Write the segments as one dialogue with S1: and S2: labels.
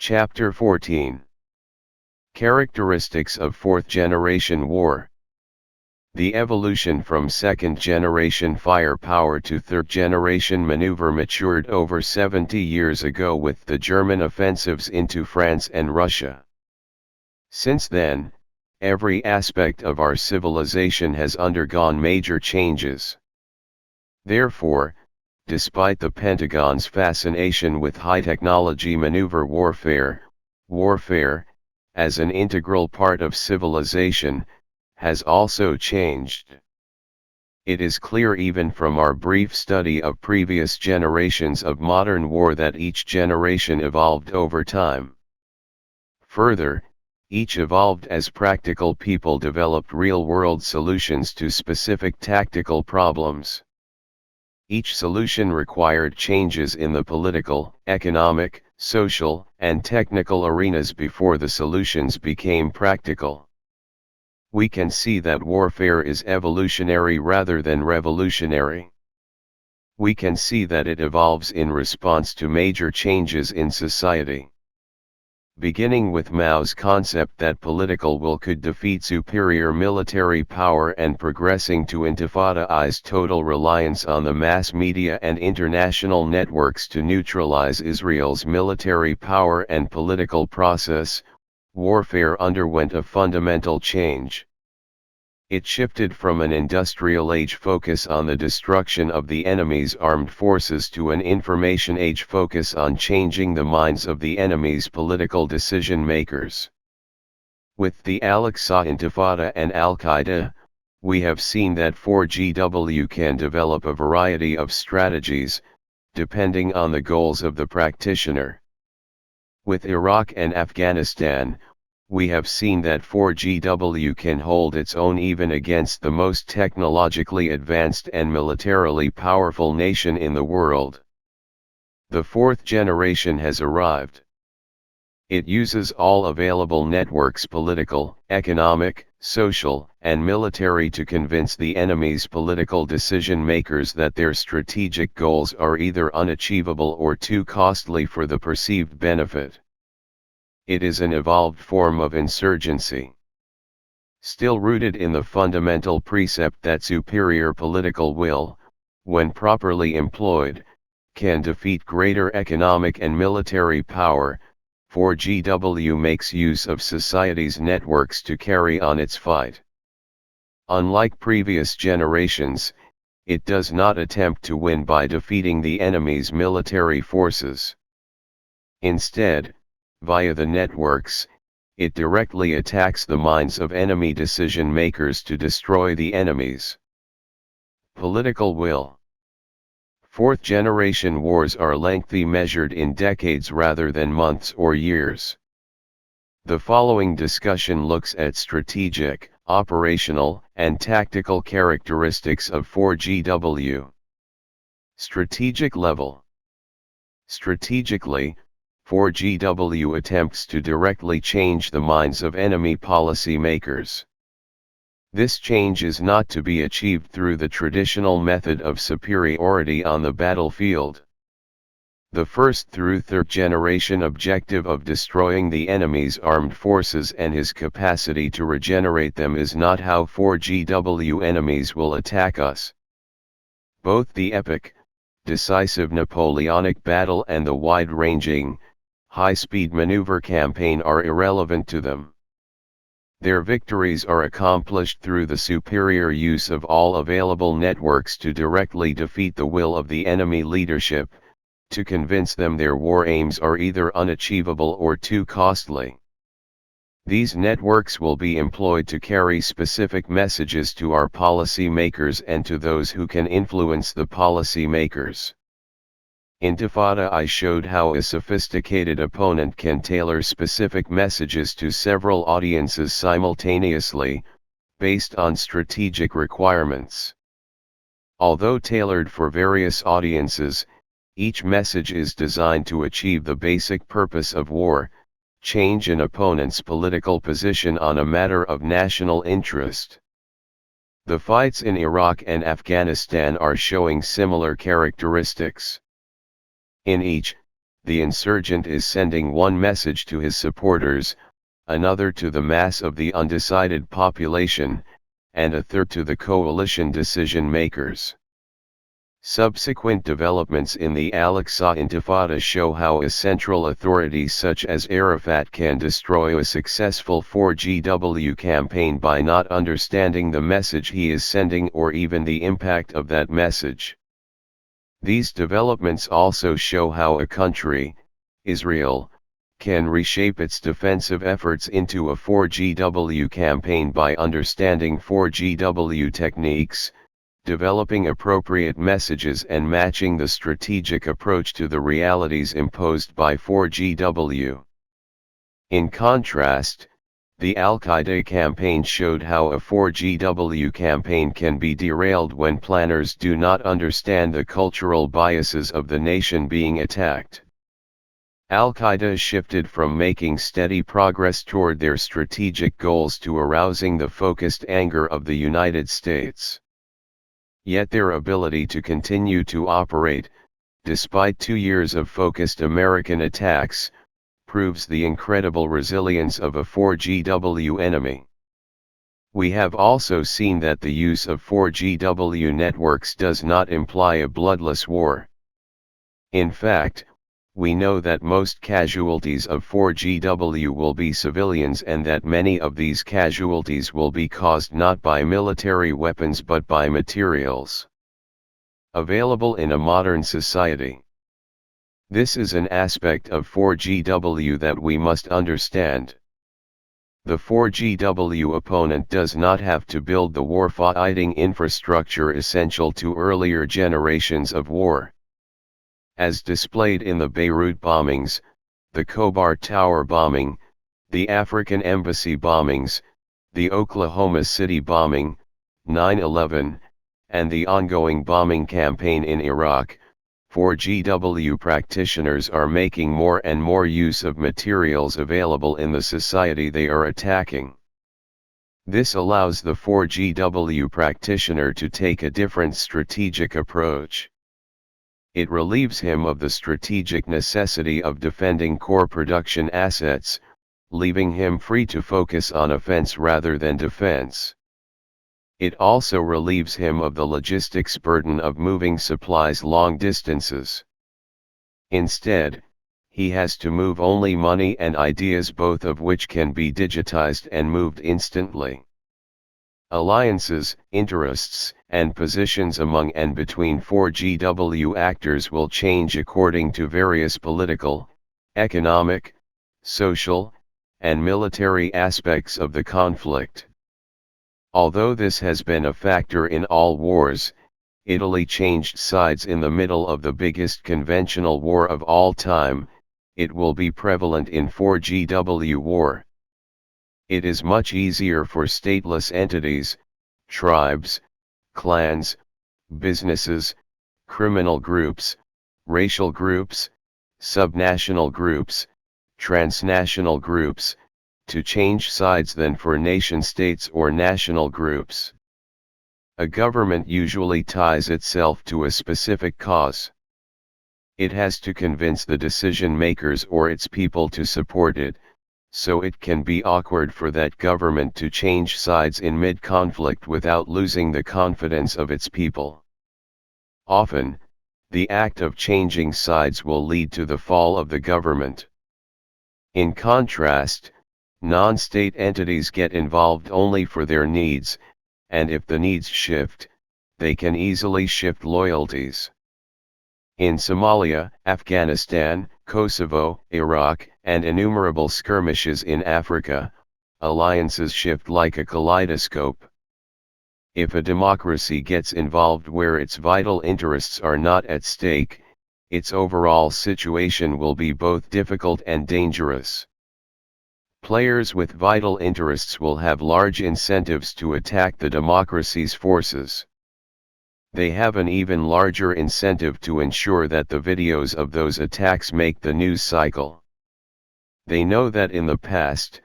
S1: Chapter 14. Characteristics of Fourth-Generation War. The evolution from second-generation firepower to third-generation maneuver matured over 70 years ago with the German offensives into France and Russia. Since then, every aspect of our civilization has undergone major changes. Therefore, despite the Pentagon's fascination with high-technology maneuver warfare, as an integral part of civilization, has also changed. It is clear even from our brief study of previous generations of modern war that each generation evolved over time. Further, each evolved as practical people developed real-world solutions to specific tactical problems. Each solution required changes in the political, economic, social, and technical arenas before the solutions became practical. We can see that warfare is evolutionary rather than revolutionary. We can see that it evolves in response to major changes in society. Beginning with Mao's concept that political will could defeat superior military power and progressing to Intifada's total reliance on the mass media and international networks to neutralize Israel's military power and political process, warfare underwent a fundamental change. It shifted from an industrial age focus on the destruction of the enemy's armed forces to an information age focus on changing the minds of the enemy's political decision makers. With the Al-Aqsa Intifada and Al-Qaeda, we have seen that 4GW can develop a variety of strategies, depending on the goals of the practitioner. With Iraq and Afghanistan, we have seen that 4GW can hold its own even against the most technologically advanced and militarily powerful nation in the world. The fourth generation has arrived. It uses all available networks, political, economic, social, and military, to convince the enemy's political decision makers that their strategic goals are either unachievable or too costly for the perceived benefit. It is an evolved form of insurgency. Still rooted in the fundamental precept that superior political will, when properly employed, can defeat greater economic and military power, 4GW makes use of society's networks to carry on its fight. Unlike previous generations, it does not attempt to win by defeating the enemy's military forces. Instead, via the networks, it directly attacks the minds of enemy decision makers to destroy the enemy's political will. Fourth-generation wars are lengthy, measured in decades rather than months or years. The following discussion looks at strategic, operational, and tactical characteristics of 4GW. Strategic level. Strategically, 4GW attempts to directly change the minds of enemy policy makers. This change is not to be achieved through the traditional method of superiority on the battlefield. The first through third-generation objective of destroying the enemy's armed forces and his capacity to regenerate them is not how 4GW enemies will attack us. Both the epic, decisive Napoleonic battle and the wide-ranging, high-speed maneuver campaign are irrelevant to them. Their victories are accomplished through the superior use of all available networks to directly defeat the will of the enemy leadership, to convince them their war aims are either unachievable or too costly. These networks will be employed to carry specific messages to our policy makers and to those who can influence the policy makers. Intifada I showed how a sophisticated opponent can tailor specific messages to several audiences simultaneously, based on strategic requirements. Although tailored for various audiences, each message is designed to achieve the basic purpose of war: change an opponent's political position on a matter of national interest. The fights in Iraq and Afghanistan are showing similar characteristics. In each, the insurgent is sending one message to his supporters, another to the mass of the undecided population, and a third to the coalition decision makers. Subsequent developments in the Al-Aqsa Intifada show how a central authority such as Arafat can destroy a successful 4GW campaign by not understanding the message he is sending or even the impact of that message. These developments also show how a country, Israel, can reshape its defensive efforts into a 4GW campaign by understanding 4GW techniques, developing appropriate messages and matching the strategic approach to the realities imposed by 4GW. In contrast, the Al-Qaeda campaign showed how a 4GW campaign can be derailed when planners do not understand the cultural biases of the nation being attacked. Al-Qaeda shifted from making steady progress toward their strategic goals to arousing the focused anger of the United States. Yet their ability to continue to operate, despite 2 years of focused American attacks, proves the incredible resilience of a 4GW enemy. We have also seen that the use of 4GW networks does not imply a bloodless war. In fact, we know that most casualties of 4GW will be civilians and that many of these casualties will be caused not by military weapons but by materials available in a modern society. This is an aspect of 4GW that we must understand. The 4GW opponent does not have to build the war-fighting infrastructure essential to earlier generations of war. As displayed in the Beirut bombings, the Khobar Tower bombing, the African embassy bombings, the Oklahoma City bombing, 9/11, and the ongoing bombing campaign in Iraq, 4GW practitioners are making more and more use of materials available in the society they are attacking. This allows the 4GW practitioner to take a different strategic approach. It relieves him of the strategic necessity of defending core production assets, leaving him free to focus on offense rather than defense. It also relieves him of the logistics burden of moving supplies long distances. Instead, he has to move only money and ideas, both of which can be digitized and moved instantly. Alliances, interests, and positions among and between 4GW actors will change according to various political, economic, social, and military aspects of the conflict. Although this has been a factor in all wars, Italy changed sides in the middle of the biggest conventional war of all time. It will be prevalent in 4GW war. It is much easier for stateless entities, tribes, clans, businesses, criminal groups, racial groups, subnational groups, transnational groups, to change sides than for nation-states or national groups. A government usually ties itself to a specific cause. It has to convince the decision-makers or its people to support it, so it can be awkward for that government to change sides in mid-conflict without losing the confidence of its people. Often, the act of changing sides will lead to the fall of the government. In contrast, non-state entities get involved only for their needs, and if the needs shift, they can easily shift loyalties. In Somalia, Afghanistan, Kosovo, Iraq, and innumerable skirmishes in Africa, alliances shift like a kaleidoscope. If a democracy gets involved where its vital interests are not at stake, its overall situation will be both difficult and dangerous. Players with vital interests will have large incentives to attack the democracy's forces. They have an even larger incentive to ensure that the videos of those attacks make the news cycle. They know that in the past,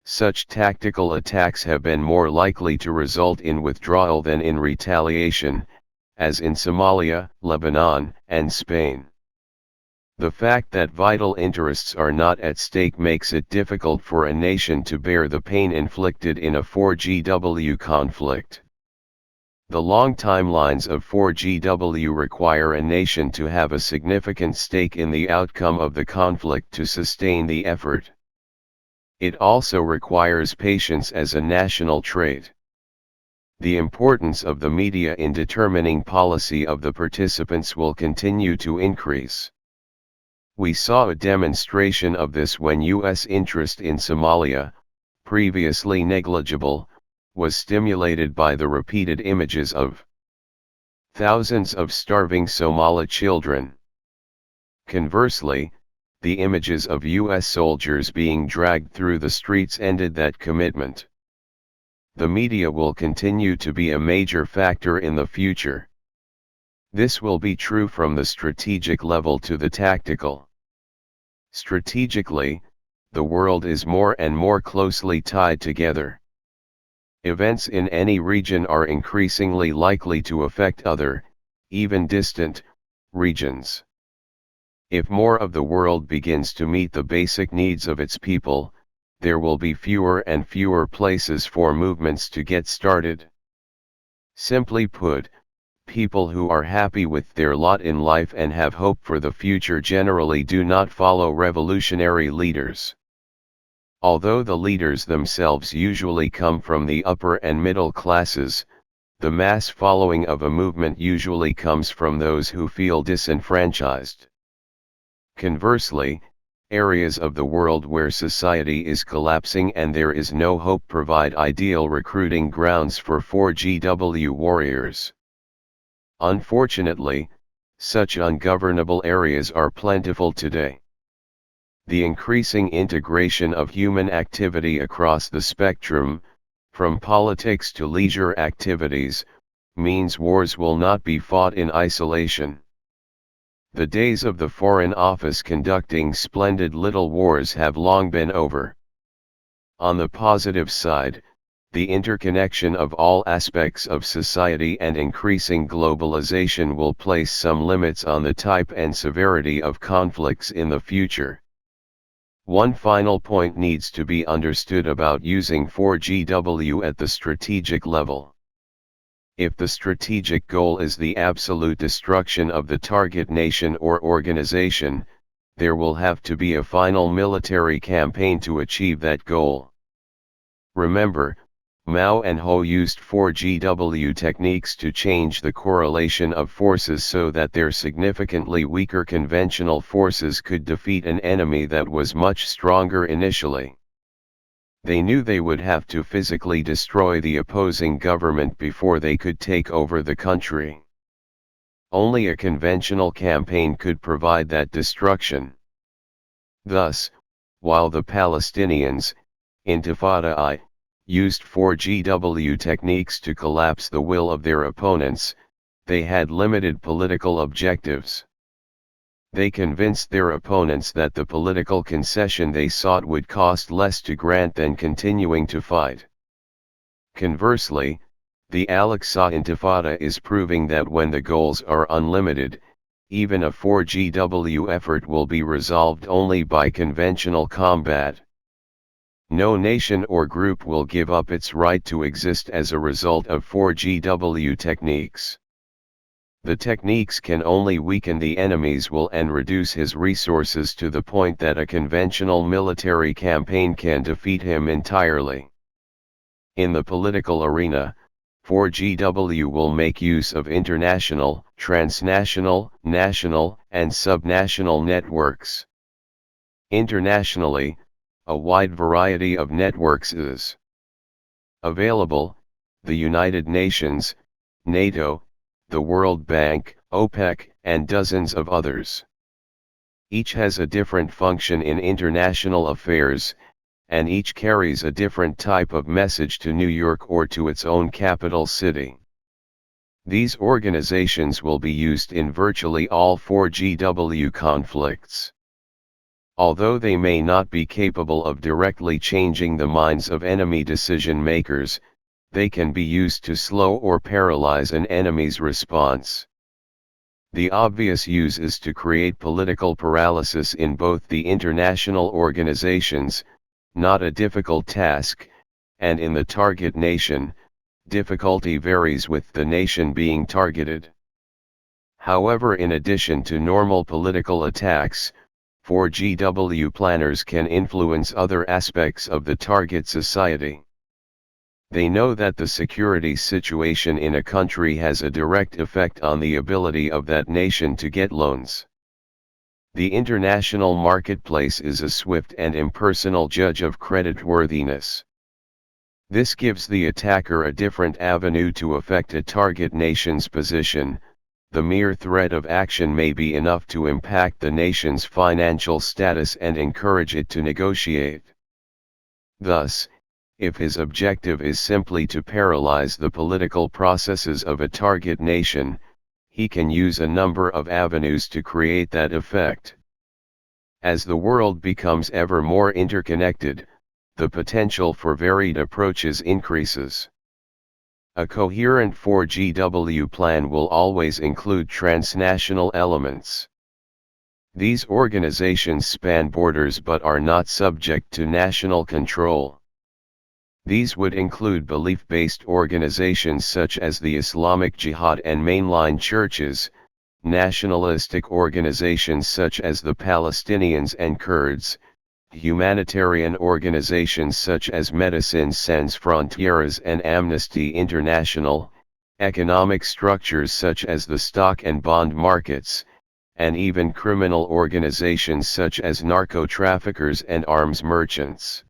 S1: such tactical attacks have been more likely to result in withdrawal than in retaliation, as in Somalia, Lebanon, and Spain. The fact that vital interests are not at stake makes it difficult for a nation to bear the pain inflicted in a 4GW conflict. The long timelines of 4GW require a nation to have a significant stake in the outcome of the conflict to sustain the effort. It also requires patience as a national trait. The importance of the media in determining policy of the participants will continue to increase. We saw a demonstration of this when U.S. interest in Somalia, previously negligible, was stimulated by the repeated images of thousands of starving Somali children. Conversely, the images of U.S. soldiers being dragged through the streets ended that commitment. The media will continue to be a major factor in the future. This will be true from the strategic level to the tactical. Strategically, the world is more and more closely tied together. Events in any region are increasingly likely to affect other, even distant, regions. If more of the world begins to meet the basic needs of its people, there will be fewer and fewer places for movements to get started. Simply put, people who are happy with their lot in life and have hope for the future generally do not follow revolutionary leaders. Although the leaders themselves usually come from the upper and middle classes, the mass following of a movement usually comes from those who feel disenfranchised. Conversely, areas of the world where society is collapsing and there is no hope provide ideal recruiting grounds for 4GW warriors. Unfortunately, such ungovernable areas are plentiful today. The increasing integration of human activity across the spectrum, from politics to leisure activities, means wars will not be fought in isolation. The days of the Foreign Office conducting splendid little wars have long been over. On the positive side, the interconnection of all aspects of society and increasing globalization will place some limits on the type and severity of conflicts in the future. One final point needs to be understood about using 4GW at the strategic level. If the strategic goal is the absolute destruction of the target nation or organization, there will have to be a final military campaign to achieve that goal. Remember, Mao and Ho used 4GW techniques to change the correlation of forces so that their significantly weaker conventional forces could defeat an enemy that was much stronger initially. They knew they would have to physically destroy the opposing government before they could take over the country. Only a conventional campaign could provide that destruction. Thus, while the Palestinians, Intifada I, used 4GW techniques to collapse the will of their opponents, they had limited political objectives. They convinced their opponents that the political concession they sought would cost less to grant than continuing to fight. Conversely, the Al-Aqsa Intifada is proving that when the goals are unlimited, even a 4GW effort will be resolved only by conventional combat. No nation or group will give up its right to exist as a result of 4GW techniques. The techniques can only weaken the enemy's will and reduce his resources to the point that a conventional military campaign can defeat him entirely. In the political arena, 4GW will make use of international, transnational, national, and subnational networks. Internationally, a wide variety of networks is available: the United Nations, NATO, the World Bank, OPEC, and dozens of others. Each has a different function in international affairs, and each carries a different type of message to New York or to its own capital city. These organizations will be used in virtually all 4GW conflicts. Although they may not be capable of directly changing the minds of enemy decision makers, they can be used to slow or paralyze an enemy's response. The obvious use is to create political paralysis in both the international organizations, not a difficult task, and in the target nation. Difficulty varies with the nation being targeted. However, in addition to normal political attacks, 4GW planners can influence other aspects of the target society. They know that the security situation in a country has a direct effect on the ability of that nation to get loans. The international marketplace is a swift and impersonal judge of creditworthiness. This gives the attacker a different avenue to affect a target nation's position. The mere threat of action may be enough to impact the nation's financial status and encourage it to negotiate. Thus, if his objective is simply to paralyze the political processes of a target nation, he can use a number of avenues to create that effect. As the world becomes ever more interconnected, the potential for varied approaches increases. A coherent 4GW plan will always include transnational elements. These organizations span borders but are not subject to national control. These would include belief-based organizations such as the Islamic Jihad and mainline churches, nationalistic organizations such as the Palestinians and Kurds, humanitarian organizations such as Médecins Sans Frontières and Amnesty International, economic structures such as the stock and bond markets, and even criminal organizations such as narco-traffickers and arms merchants.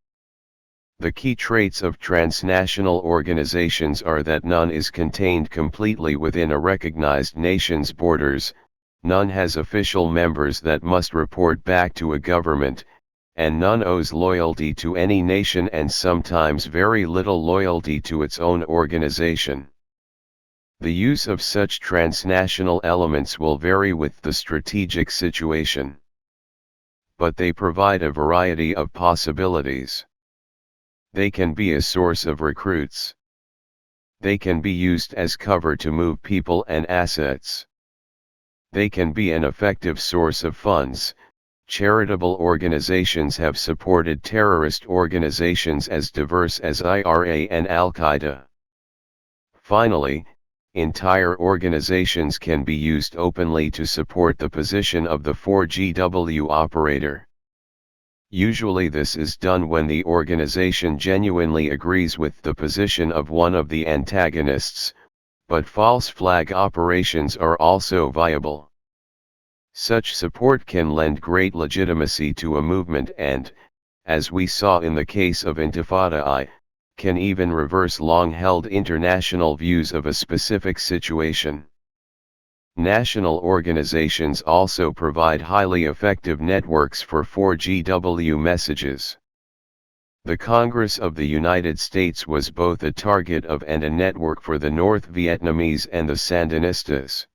S1: The key traits of transnational organizations are that none is contained completely within a recognized nation's borders, none has official members that must report back to a government, and none owes loyalty to any nation and sometimes very little loyalty to its own organization. The use of such transnational elements will vary with the strategic situation. But they provide a variety of possibilities. They can be a source of recruits. They can be used as cover to move people and assets. They can be an effective source of funds. Charitable organizations have supported terrorist organizations as diverse as IRA and Al-Qaeda. Finally, entire organizations can be used openly to support the position of the 4GW operator. Usually this is done when the organization genuinely agrees with the position of one of the antagonists, but false flag operations are also viable. Such support can lend great legitimacy to a movement and, as we saw in the case of Intifada I, can even reverse long-held international views of a specific situation. National organizations also provide highly effective networks for 4GW messages. The Congress of the United States was both a target of and a network for the North Vietnamese and the Sandinistas.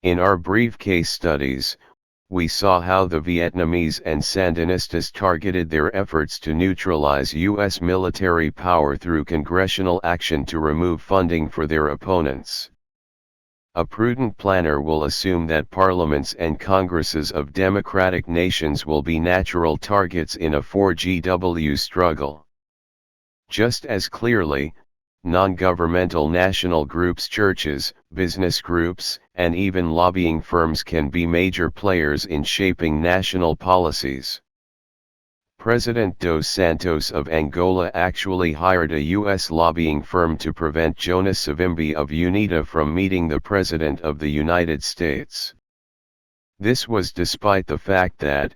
S1: In our brief case studies, we saw how the Vietnamese and Sandinistas targeted their efforts to neutralize U.S. military power through congressional action to remove funding for their opponents. A prudent planner will assume that parliaments and congresses of democratic nations will be natural targets in a 4GW struggle. Just as clearly, non-governmental national groups, churches, business groups, and even lobbying firms can be major players in shaping national policies. President dos Santos of Angola actually hired a U.S. lobbying firm to prevent Jonas Savimbi of UNITA from meeting the President of the United States. This was despite the fact that,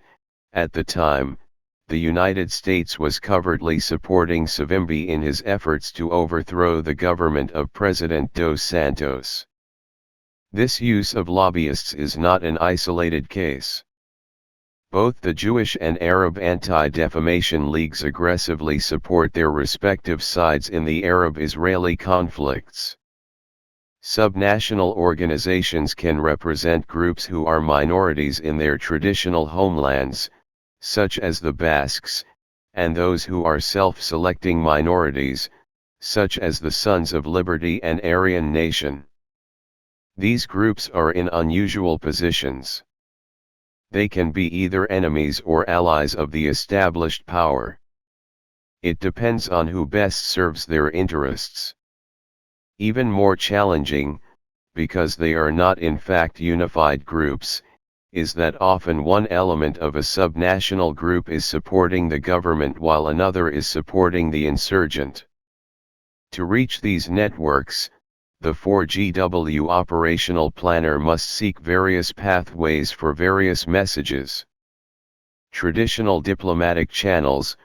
S1: at the time, the United States was covertly supporting Savimbi in his efforts to overthrow the government of President dos Santos. This use of lobbyists is not an isolated case. Both the Jewish and Arab anti-defamation leagues aggressively support their respective sides in the Arab-Israeli conflicts. Subnational organizations can represent groups who are minorities in their traditional homelands, such as the Basques, and those who are self-selecting minorities, such as the Sons of Liberty and Aryan Nation. These groups are in unusual positions. They can be either enemies or allies of the established power. It depends on who best serves their interests. Even more challenging, because they are not in fact unified groups, is that often one element of a subnational group is supporting the government while another is supporting the insurgent. To reach these networks, the 4GW operational planner must seek various pathways for various messages. Traditional diplomatic channels,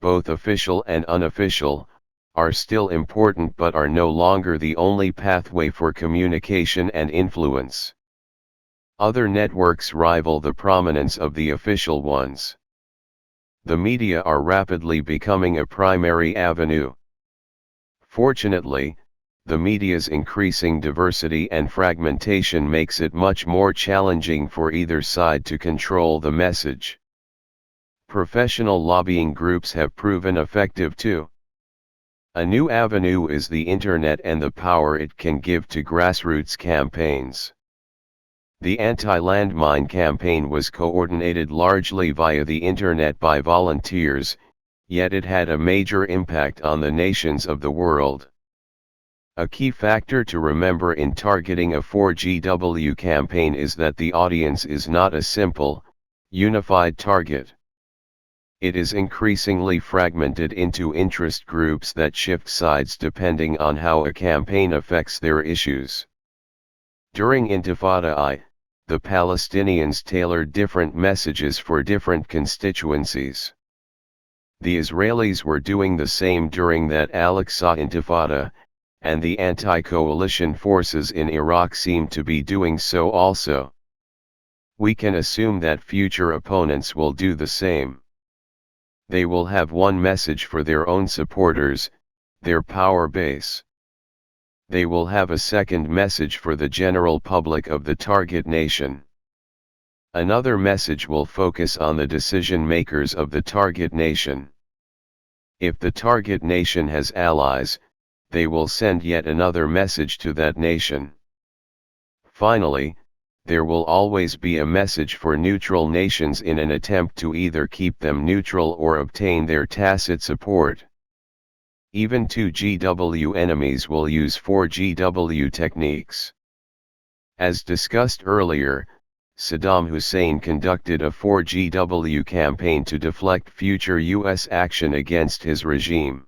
S1: both official and unofficial, are still important but are no longer the only pathway for communication and influence. Other networks rival the prominence of the official ones. The media are rapidly becoming a primary avenue. Fortunately, the media's increasing diversity and fragmentation makes it much more challenging for either side to control the message. Professional lobbying groups have proven effective too. A new avenue is the internet and the power it can give to grassroots campaigns. The anti-landmine campaign was coordinated largely via the internet by volunteers, yet it had a major impact on the nations of the world. A key factor to remember in targeting a 4GW campaign is that the audience is not a simple, unified target. It is increasingly fragmented into interest groups that shift sides depending on how a campaign affects their issues. During Intifada I, the Palestinians tailored different messages for different constituencies. The Israelis were doing the same during that Al-Aqsa Intifada, and the anti-coalition forces in Iraq seem to be doing so also. We can assume that future opponents will do the same. They will have one message for their own supporters, their power base. They will have a second message for the general public of the target nation. Another message will focus on the decision makers of the target nation. If the target nation has allies, they will send yet another message to that nation. Finally, there will always be a message for neutral nations in an attempt to either keep them neutral or obtain their tacit support. Even 2GW enemies will use 4GW techniques. As discussed earlier, Saddam Hussein conducted a 4GW campaign to deflect future U.S. action against his regime.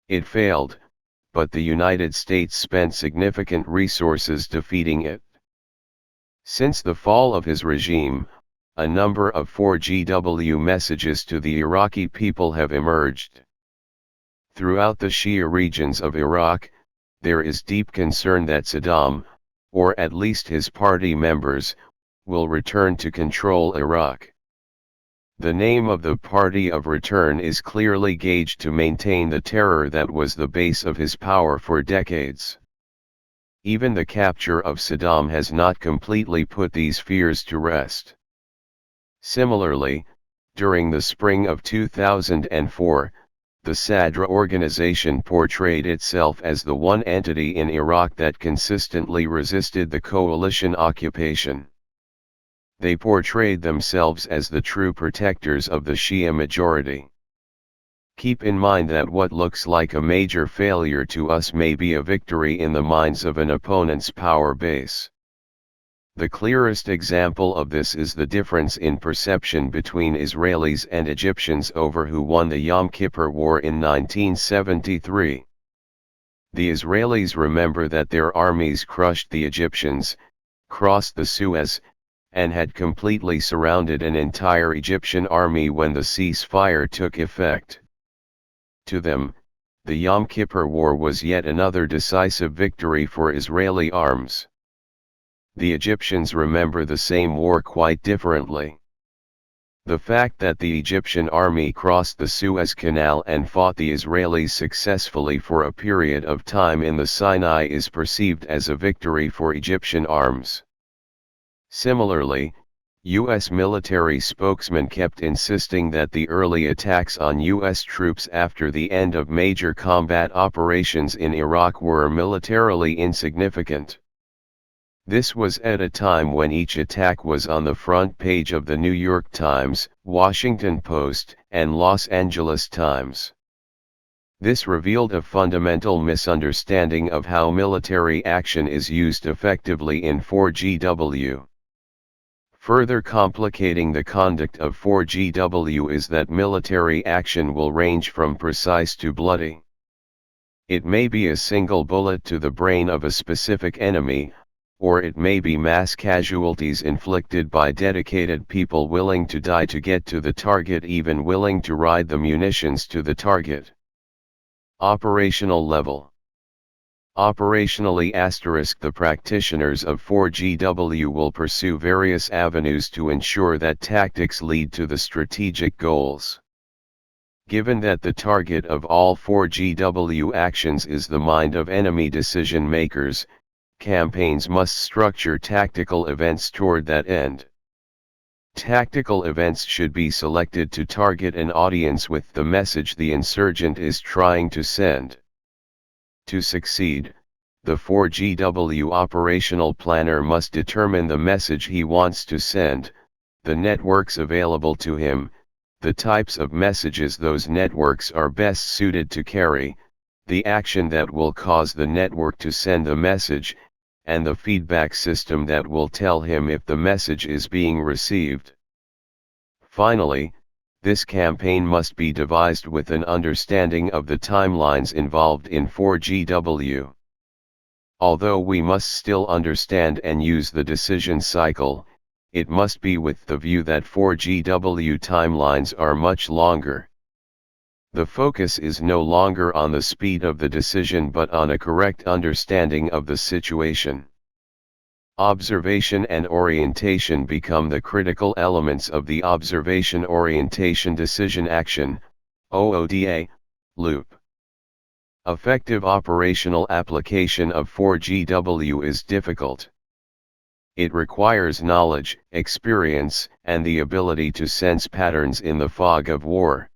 S1: It failed, but the United States spent significant resources defeating it. Since the fall of his regime, a number of 4GW messages to the Iraqi people have emerged. Throughout the Shia regions of Iraq, there is deep concern that Saddam, or at least his party members, will return to control Iraq. The name of the party of return is clearly gauged to maintain the terror that was the base of his power for decades. Even the capture of Saddam has not completely put these fears to rest. Similarly, during the spring of 2004, the Sadr organization portrayed itself as the one entity in Iraq that consistently resisted the coalition occupation. They portrayed themselves as the true protectors of the Shia majority. Keep in mind that what looks like a major failure to us may be a victory in the minds of an opponent's power base. The clearest example of this is the difference in perception between Israelis and Egyptians over who won the Yom Kippur War in 1973. The Israelis remember that their armies crushed the Egyptians, crossed the Suez, and had completely surrounded an entire Egyptian army when the ceasefire took effect. To them, the Yom Kippur War was yet another decisive victory for Israeli arms. The Egyptians remember the same war quite differently. The fact that the Egyptian army crossed the Suez Canal and fought the Israelis successfully for a period of time in the Sinai is perceived as a victory for Egyptian arms. Similarly, U.S. military spokesmen kept insisting that the early attacks on U.S. troops after the end of major combat operations in Iraq were militarily insignificant. This was at a time when each attack was on the front page of the New York Times, Washington Post, and Los Angeles Times. This revealed a fundamental misunderstanding of how military action is used effectively in 4GW. Further complicating the conduct of 4GW is that military action will range from precise to bloody. It may be a single bullet to the brain of a specific enemy, or it may be mass casualties inflicted by dedicated people willing to die to get to the target, even willing to ride the munitions to the target. Operational level. Operationally *, the practitioners of 4GW will pursue various avenues to ensure that tactics lead to the strategic goals. Given that the target of all 4GW actions is the mind of enemy decision makers, campaigns must structure tactical events toward that end. Tactical events should be selected to target an audience with the message the insurgent is trying to send. To succeed, the 4GW operational planner must determine the message he wants to send, the networks available to him, the types of messages those networks are best suited to carry, the action that will cause the network to send the message, and the feedback system that will tell him if the message is being received. Finally, this campaign must be devised with an understanding of the timelines involved in 4GW. Although we must still understand and use the decision cycle, it must be with the view that 4GW timelines are much longer. The focus is no longer on the speed of the decision but on a correct understanding of the situation. Observation and orientation become the critical elements of the observation orientation decision action (OODA) loop. Effective operational application of 4GW is difficult. It requires knowledge, experience, and the ability to sense patterns in the fog of war.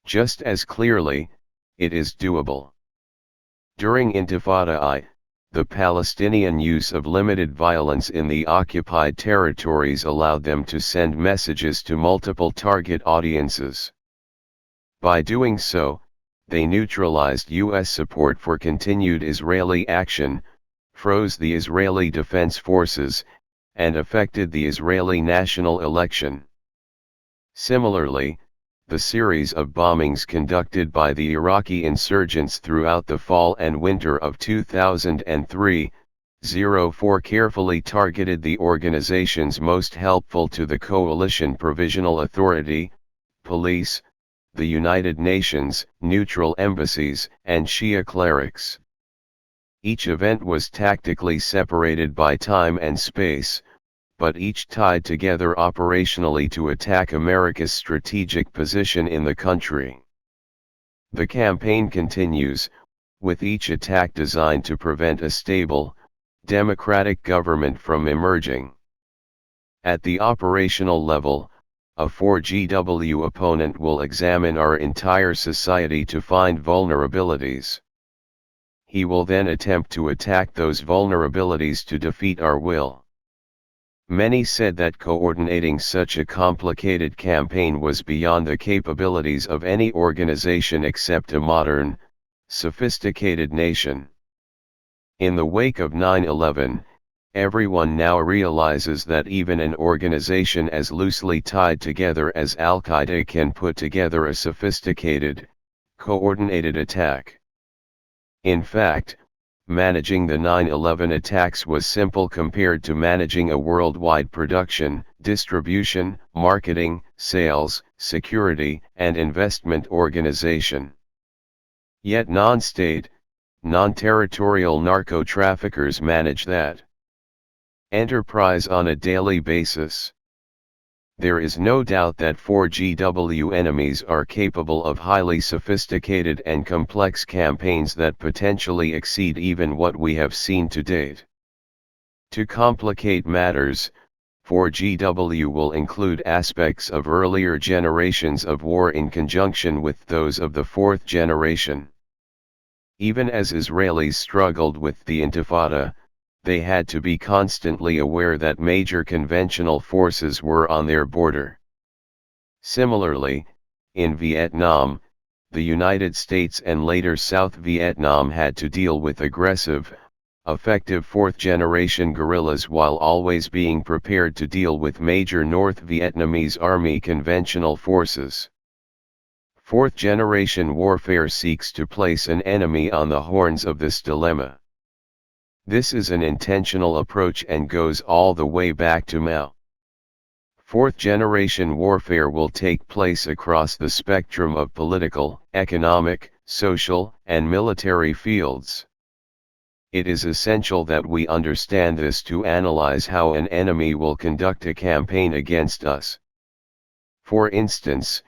S1: Just as clearly, it is doable. During Intifada I, the Palestinian use of limited violence in the occupied territories allowed them to send messages to multiple target audiences. By doing so, they neutralized U.S. support for continued Israeli action, froze the Israeli Defense Forces, and affected the Israeli national election. Similarly, the series of bombings conducted by the Iraqi insurgents throughout the fall and winter of 2003-04 carefully targeted the organizations most helpful to the Coalition Provisional Authority, police, the United Nations, neutral embassies, and Shia clerics. Each event was tactically separated by time and space, but each tied together operationally to attack America's strategic position in the country. The campaign continues, with each attack designed to prevent a stable, democratic government from emerging. At the operational level, a 4GW opponent will examine our entire society to find vulnerabilities. He will then attempt to attack those vulnerabilities to defeat our will. Many said that coordinating such a complicated campaign was beyond the capabilities of any organization except a modern, sophisticated nation. In the wake of 9/11, everyone now realizes that even an organization as loosely tied together as Al-Qaeda can put together a sophisticated, coordinated attack. In fact, managing the 9/11 attacks was simple compared to managing a worldwide production, distribution, marketing, sales, security, and investment organization. Yet non-state, non-territorial narco-traffickers manage that enterprise on a daily basis. There is no doubt that 4GW enemies are capable of highly sophisticated and complex campaigns that potentially exceed even what we have seen to date. To complicate matters, 4GW will include aspects of earlier generations of war in conjunction with those of the fourth generation. Even as Israelis struggled with the Intifada, they had to be constantly aware that major conventional forces were on their border. Similarly, in Vietnam, the United States and later South Vietnam had to deal with aggressive, effective fourth-generation guerrillas while always being prepared to deal with major North Vietnamese Army conventional forces. Fourth-generation warfare seeks to place an enemy on the horns of this dilemma. This is an intentional approach and goes all the way back to Mao. Fourth-generation warfare will take place across the spectrum of political, economic, social, and military fields. It is essential that we understand this to analyze how an enemy will conduct a campaign against us. For instance,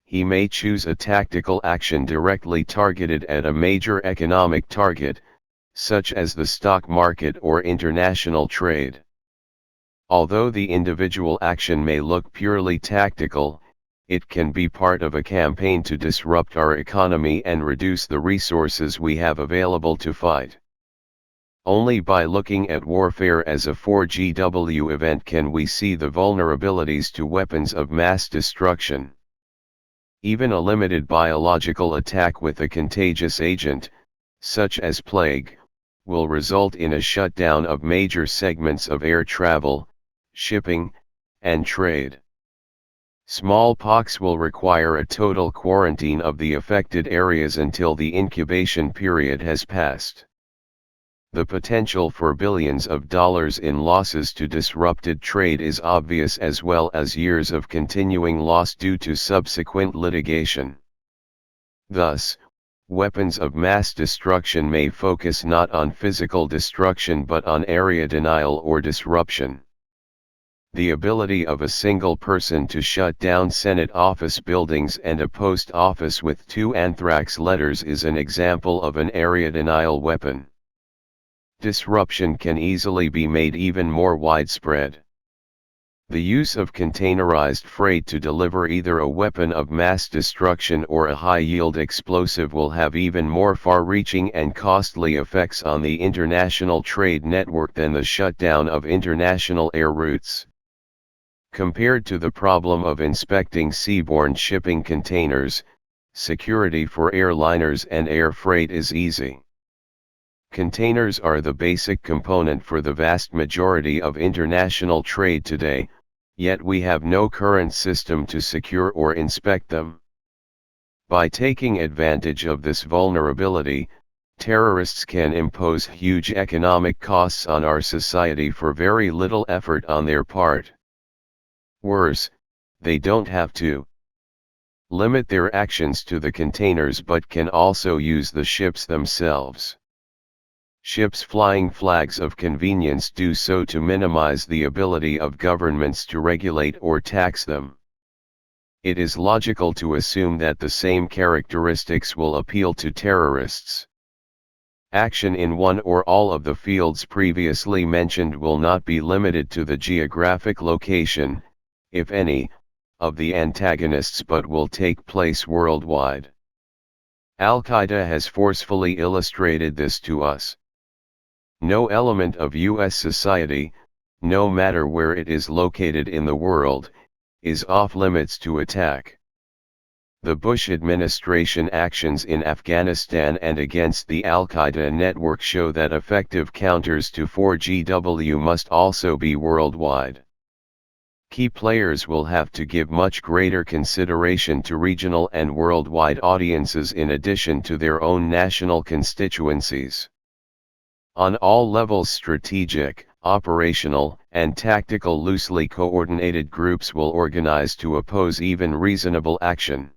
S1: he may choose a tactical action directly targeted at a major economic target, such as the stock market or international trade. Although the individual action may look purely tactical, it can be part of a campaign to disrupt our economy and reduce the resources we have available to fight. Only by looking at warfare as a 4GW event can we see the vulnerabilities to weapons of mass destruction. Even a limited biological attack with a contagious agent, such as plague, will result in a shutdown of major segments of air travel, shipping, and trade. Smallpox will require a total quarantine of the affected areas until the incubation period has passed. The potential for billions of dollars in losses to disrupted trade is obvious, as well as years of continuing loss due to subsequent litigation. Thus, weapons of mass destruction may focus not on physical destruction but on area denial or disruption. The ability of a single person to shut down Senate office buildings and a post office with 2 anthrax letters is an example of an area denial weapon. Disruption can easily be made even more widespread. The use of containerized freight to deliver either a weapon of mass destruction or a high-yield explosive will have even more far-reaching and costly effects on the international trade network than the shutdown of international air routes. Compared to the problem of inspecting seaborne shipping containers, security for airliners and air freight is easy. Containers are the basic component for the vast majority of international trade today, yet we have no current system to secure or inspect them. By taking advantage of this vulnerability, terrorists can impose huge economic costs on our society for very little effort on their part. Worse, they don't have to limit their actions to the containers but can also use the ships themselves. Ships flying flags of convenience do so to minimize the ability of governments to regulate or tax them. It is logical to assume that the same characteristics will appeal to terrorists. Action in one or all of the fields previously mentioned will not be limited to the geographic location, if any, of the antagonists but will take place worldwide. Al-Qaeda has forcefully illustrated this to us. No element of U.S. society, no matter where it is located in the world, is off-limits to attack. The Bush administration actions in Afghanistan and against the Al-Qaeda network show that effective counters to 4GW must also be worldwide. Key players will have to give much greater consideration to regional and worldwide audiences in addition to their own national constituencies. On all levels, strategic, operational, and tactical loosely coordinated groups will organize to oppose even reasonable action.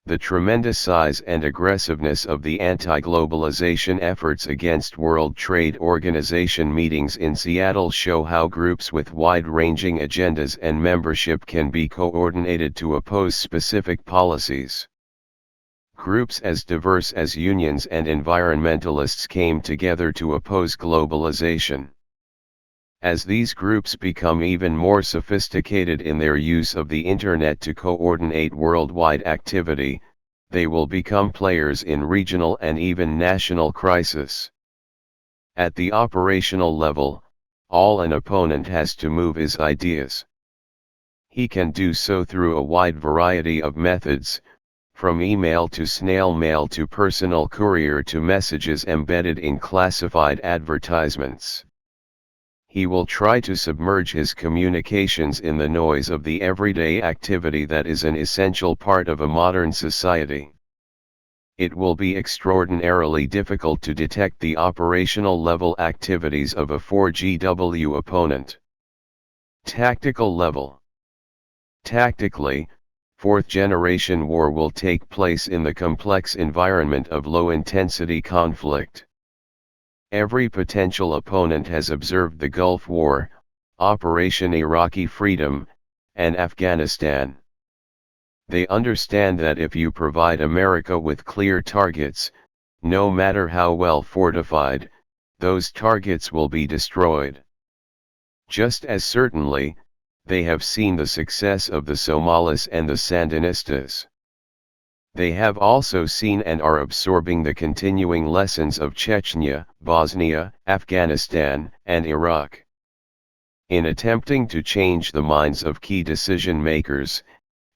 S1: The tremendous size and aggressiveness of the anti-globalization efforts against World Trade Organization meetings in Seattle show how groups with wide-ranging agendas and membership can be coordinated to oppose specific policies. Groups as diverse as unions and environmentalists came together to oppose globalization. As these groups become even more sophisticated in their use of the Internet to coordinate worldwide activity, they will become players in regional and even national crisis. At the operational level, all an opponent has to move is ideas. He can do so through a wide variety of methods, from email to snail mail to personal courier to messages embedded in classified advertisements. He will try to submerge his communications in the noise of the everyday activity that is an essential part of a modern society. It will be extraordinarily difficult to detect the operational level activities of a 4GW opponent. Tactical level. Tactically, fourth-generation war will take place in the complex environment of low-intensity conflict. Every potential opponent has observed the Gulf War, Operation Iraqi Freedom, and Afghanistan. They understand that if you provide America with clear targets, no matter how well fortified, those targets will be destroyed. Just as certainly, they have seen the success of the Somalis and the Sandinistas. They have also seen and are absorbing the continuing lessons of Chechnya, Bosnia, Afghanistan, and Iraq. In attempting to change the minds of key decision makers,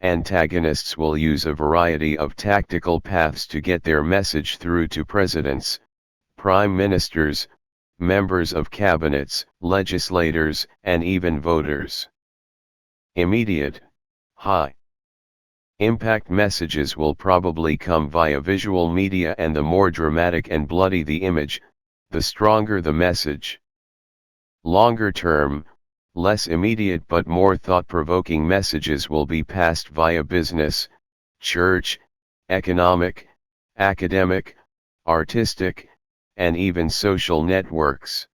S1: antagonists will use a variety of tactical paths to get their message through to presidents, prime ministers, members of cabinets, legislators, and even voters. Immediate, high impact messages will probably come via visual media, and the more dramatic and bloody the image, the stronger the message. Longer term, less immediate but more thought-provoking messages will be passed via business, church, economic, academic, artistic, and even social networks.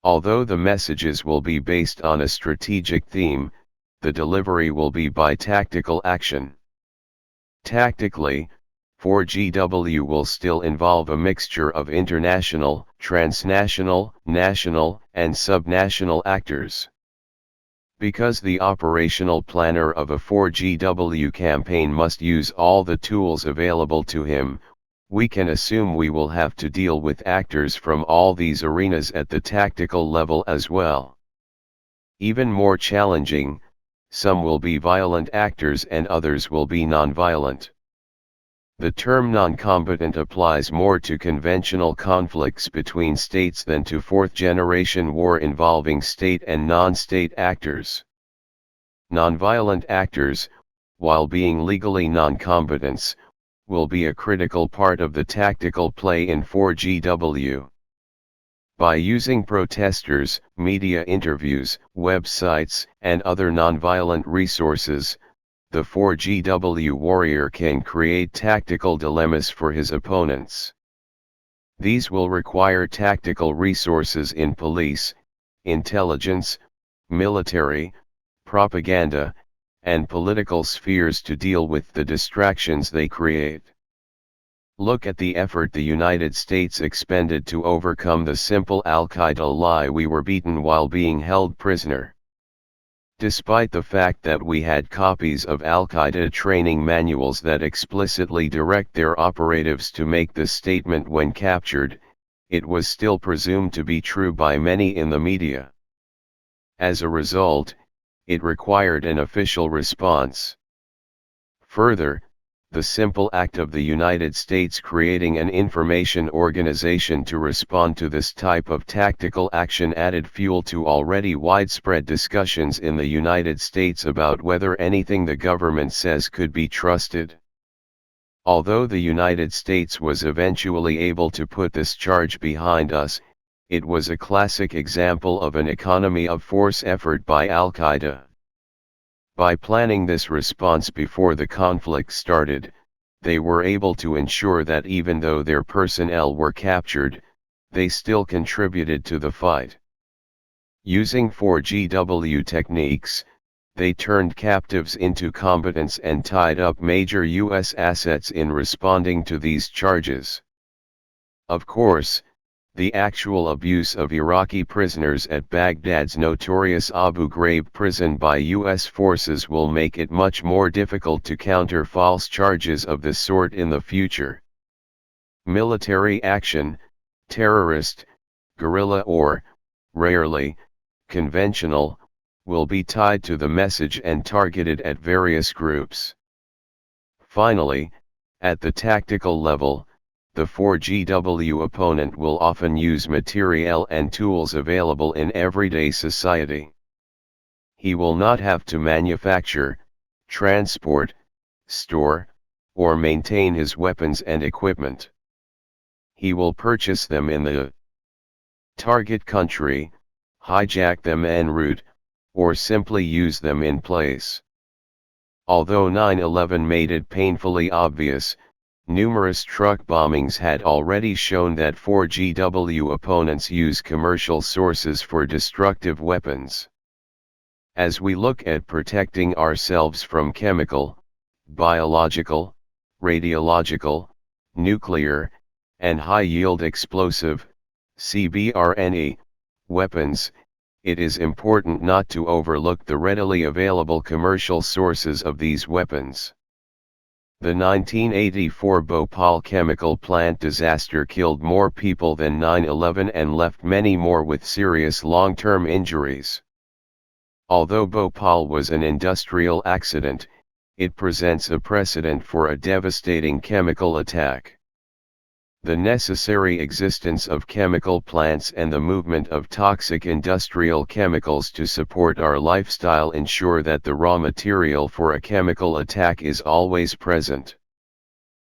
S1: Although the messages will be based on a strategic theme, the delivery will be by tactical action. Tactically, 4GW will still involve a mixture of international, transnational, national, and subnational actors. Because the operational planner of a 4GW campaign must use all the tools available to him, we can assume we will have to deal with actors from all these arenas at the tactical level as well. Even more challenging, some will be violent actors and others will be non-violent. The term non-combatant applies more to conventional conflicts between states than to fourth-generation war involving state and non-state actors. Non-violent actors, while being legally non-combatants, will be a critical part of the tactical play in 4GW. By using protesters, media interviews, websites, and other nonviolent resources, the 4GW warrior can create tactical dilemmas for his opponents. These will require tactical resources in police, intelligence, military, propaganda, and political spheres to deal with the distractions they create. Look at the effort the United States expended to overcome the simple Al-Qaeda lie we were beaten while being held prisoner. Despite the fact that we had copies of Al-Qaeda training manuals that explicitly direct their operatives to make this statement when captured, it was still presumed to be true by many in the media. As a result, it required an official response. Further, the simple act of the United States creating an information organization to respond to this type of tactical action added fuel to already widespread discussions in the United States about whether anything the government says could be trusted. Although the United States was eventually able to put this charge behind us, it was a classic example of an economy of force effort by Al-Qaeda. By planning this response before the conflict started, they were able to ensure that even though their personnel were captured, they still contributed to the fight. Using 4GW techniques, they turned captives into combatants and tied up major U.S. assets in responding to these charges. Of course, the actual abuse of Iraqi prisoners at Baghdad's notorious Abu Ghraib prison by U.S. forces will make it much more difficult to counter false charges of this sort in the future. Military action, terrorist, guerrilla or, rarely, conventional, will be tied to the message and targeted at various groups. Finally, at the tactical level, the 4GW opponent will often use materiel and tools available in everyday society. He will not have to manufacture, transport, store, or maintain his weapons and equipment. He will purchase them in the target country, hijack them en route, or simply use them in place. Although 9/11 made it painfully obvious, numerous truck bombings had already shown that 4GW opponents use commercial sources for destructive weapons. As we look at protecting ourselves from chemical, biological, radiological, nuclear, and high-yield explosive, CBRNE, weapons, it is important not to overlook the readily available commercial sources of these weapons. The 1984 Bhopal chemical plant disaster killed more people than 9/11 and left many more with serious long-term injuries. Although Bhopal was an industrial accident, it presents a precedent for a devastating chemical attack. The necessary existence of chemical plants and the movement of toxic industrial chemicals to support our lifestyle ensure that the raw material for a chemical attack is always present.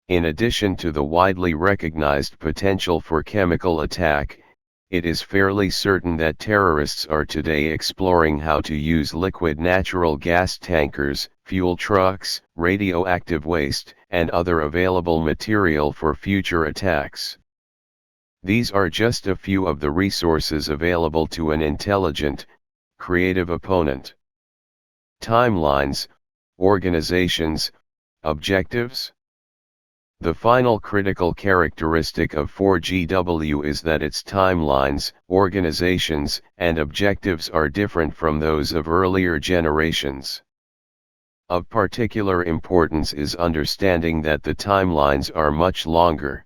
S1: In addition to the widely recognized potential for chemical attack, it is fairly certain that terrorists are today exploring how to use liquid natural gas tankers, fuel trucks, radioactive waste, and other available material for future attacks. These are just a few of the resources available to an intelligent, creative opponent. Timelines, organizations, objectives. The final critical characteristic of 4GW is that its timelines, organizations, and objectives are different from those of earlier generations. Of particular importance is understanding that the timelines are much longer.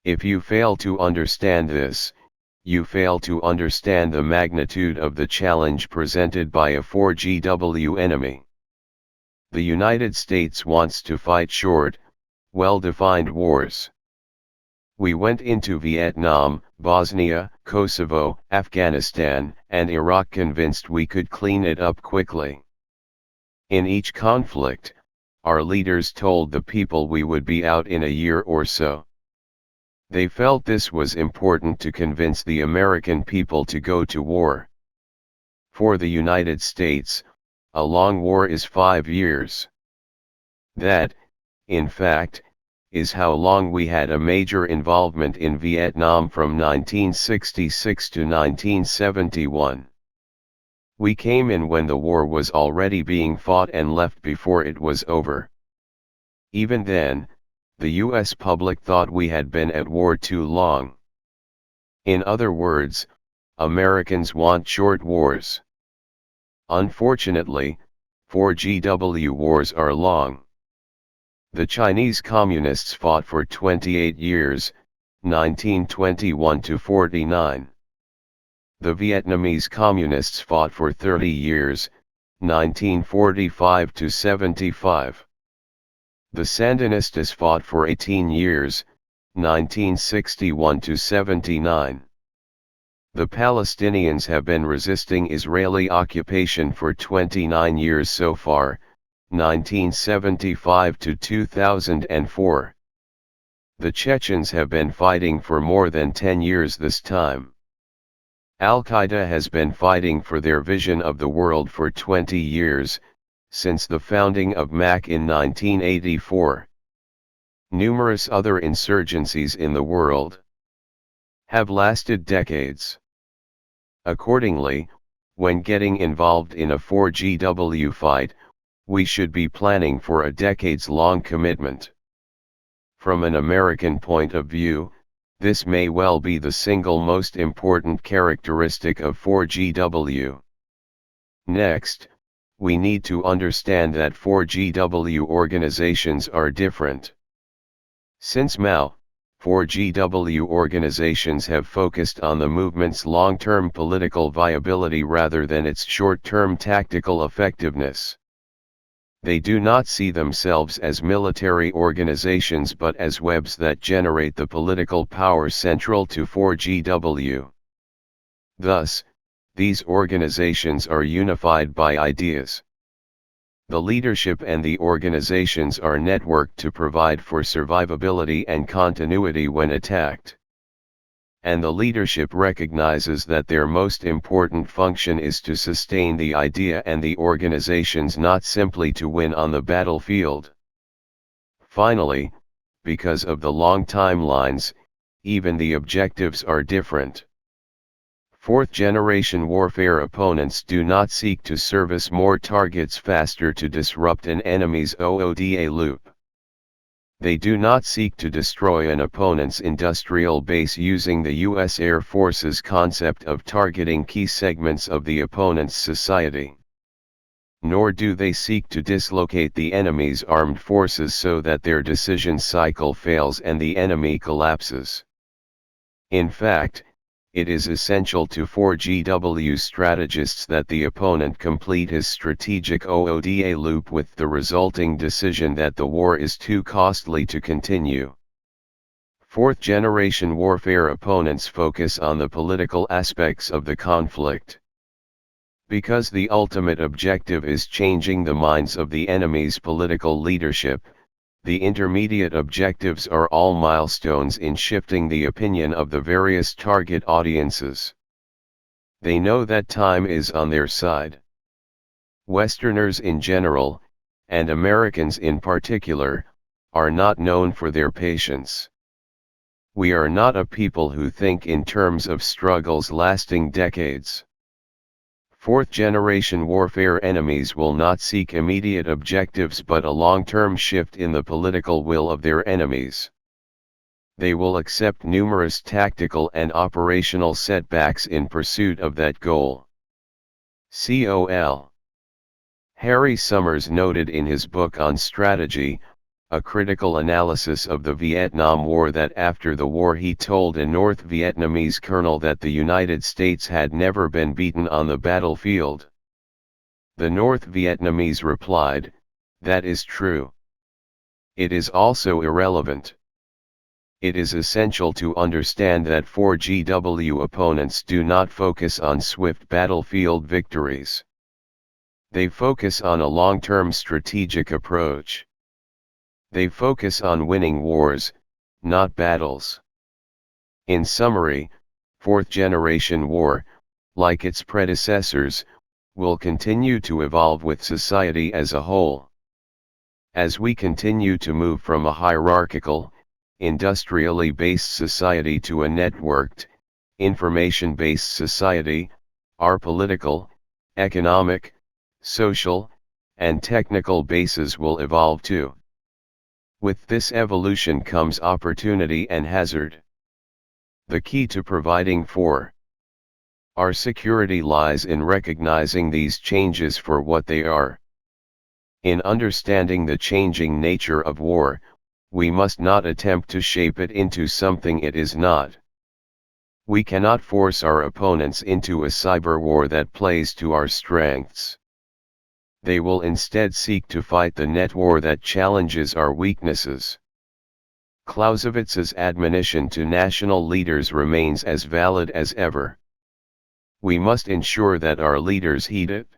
S1: If you fail to understand this, you fail to understand the magnitude of the challenge presented by a 4GW enemy. The United States wants to fight short, well-defined wars. We went into Vietnam, Bosnia, Kosovo, Afghanistan, and Iraq convinced we could clean it up quickly. In each conflict, our leaders told the people we would be out in a year or so. They felt this was important to convince the American people to go to war. For the United States, a long war is 5 years. That, in fact, is how long we had a major involvement in Vietnam from 1966 to 1971. We came in when the war was already being fought and left before it was over. Even then, the US public thought we had been at war too long. In other words, Americans want short wars. Unfortunately, 4GW wars are long. The Chinese Communists fought for 28 years, 1921 to 49. The Vietnamese Communists fought for 30 years, 1945 to 75. The Sandinistas fought for 18 years, 1961 to 79. The Palestinians have been resisting Israeli occupation for 29 years so far, 1975 to 2004. The Chechens have been fighting for more than 10 years this time. Al-Qaeda has been fighting for their vision of the world for 20 years, since the founding of MAC in 1984. Numerous other insurgencies in the world have lasted decades. Accordingly, when getting involved in a 4GW fight, we should be planning for a decades-long commitment. From an American point of view, this may well be the single most important characteristic of 4GW. Next, we need to understand that 4GW organizations are different. Since Mao, 4GW organizations have focused on the movement's long-term political viability rather than its short-term tactical effectiveness. They do not see themselves as military organizations but as webs that generate the political power central to 4GW. Thus, these organizations are unified by ideas. The leadership and the organizations are networked to provide for survivability and continuity when attacked. And the leadership recognizes that their most important function is to sustain the idea and the organizations, not simply to win on the battlefield. Finally, because of the long timelines, even the objectives are different. Fourth-generation warfare opponents do not seek to service more targets faster to disrupt an enemy's OODA loop. They do not seek to destroy an opponent's industrial base using the U.S. Air Force's concept of targeting key segments of the opponent's society. Nor do they seek to dislocate the enemy's armed forces so that their decision cycle fails and the enemy collapses. In fact, it is essential to 4GW strategists that the opponent complete his strategic OODA loop with the resulting decision that the war is too costly to continue. Fourth-generation warfare opponents focus on the political aspects of the conflict. Because the ultimate objective is changing the minds of the enemy's political leadership, the intermediate objectives are all milestones in shifting the opinion of the various target audiences. They know that time is on their side. Westerners in general, and Americans in particular, are not known for their patience. We are not a people who think in terms of struggles lasting decades. Fourth-generation warfare enemies will not seek immediate objectives but a long-term shift in the political will of their enemies. They will accept numerous tactical and operational setbacks in pursuit of that goal. Col. Harry Summers noted in his book on strategy, a critical analysis of the Vietnam War, that after the war he told a North Vietnamese colonel that the United States had never been beaten on the battlefield. The North Vietnamese replied, "That is true. It is also irrelevant. It is essential to understand that 4GW opponents do not focus on swift battlefield victories. They focus on a long-term strategic approach. They focus on winning wars, not battles." In summary, fourth-generation war, like its predecessors, will continue to evolve with society as a whole. As we continue to move from a hierarchical, industrially based society to a networked, information-based society, our political, economic, social, and technical bases will evolve too. With this evolution comes opportunity and hazard. The key to providing for our security lies in recognizing these changes for what they are. In understanding the changing nature of war, we must not attempt to shape it into something it is not. We cannot force our opponents into a cyber war that plays to our strengths. They will instead seek to fight the net war that challenges our weaknesses. Clausewitz's admonition to national leaders remains as valid as ever. We must ensure that our leaders heed it.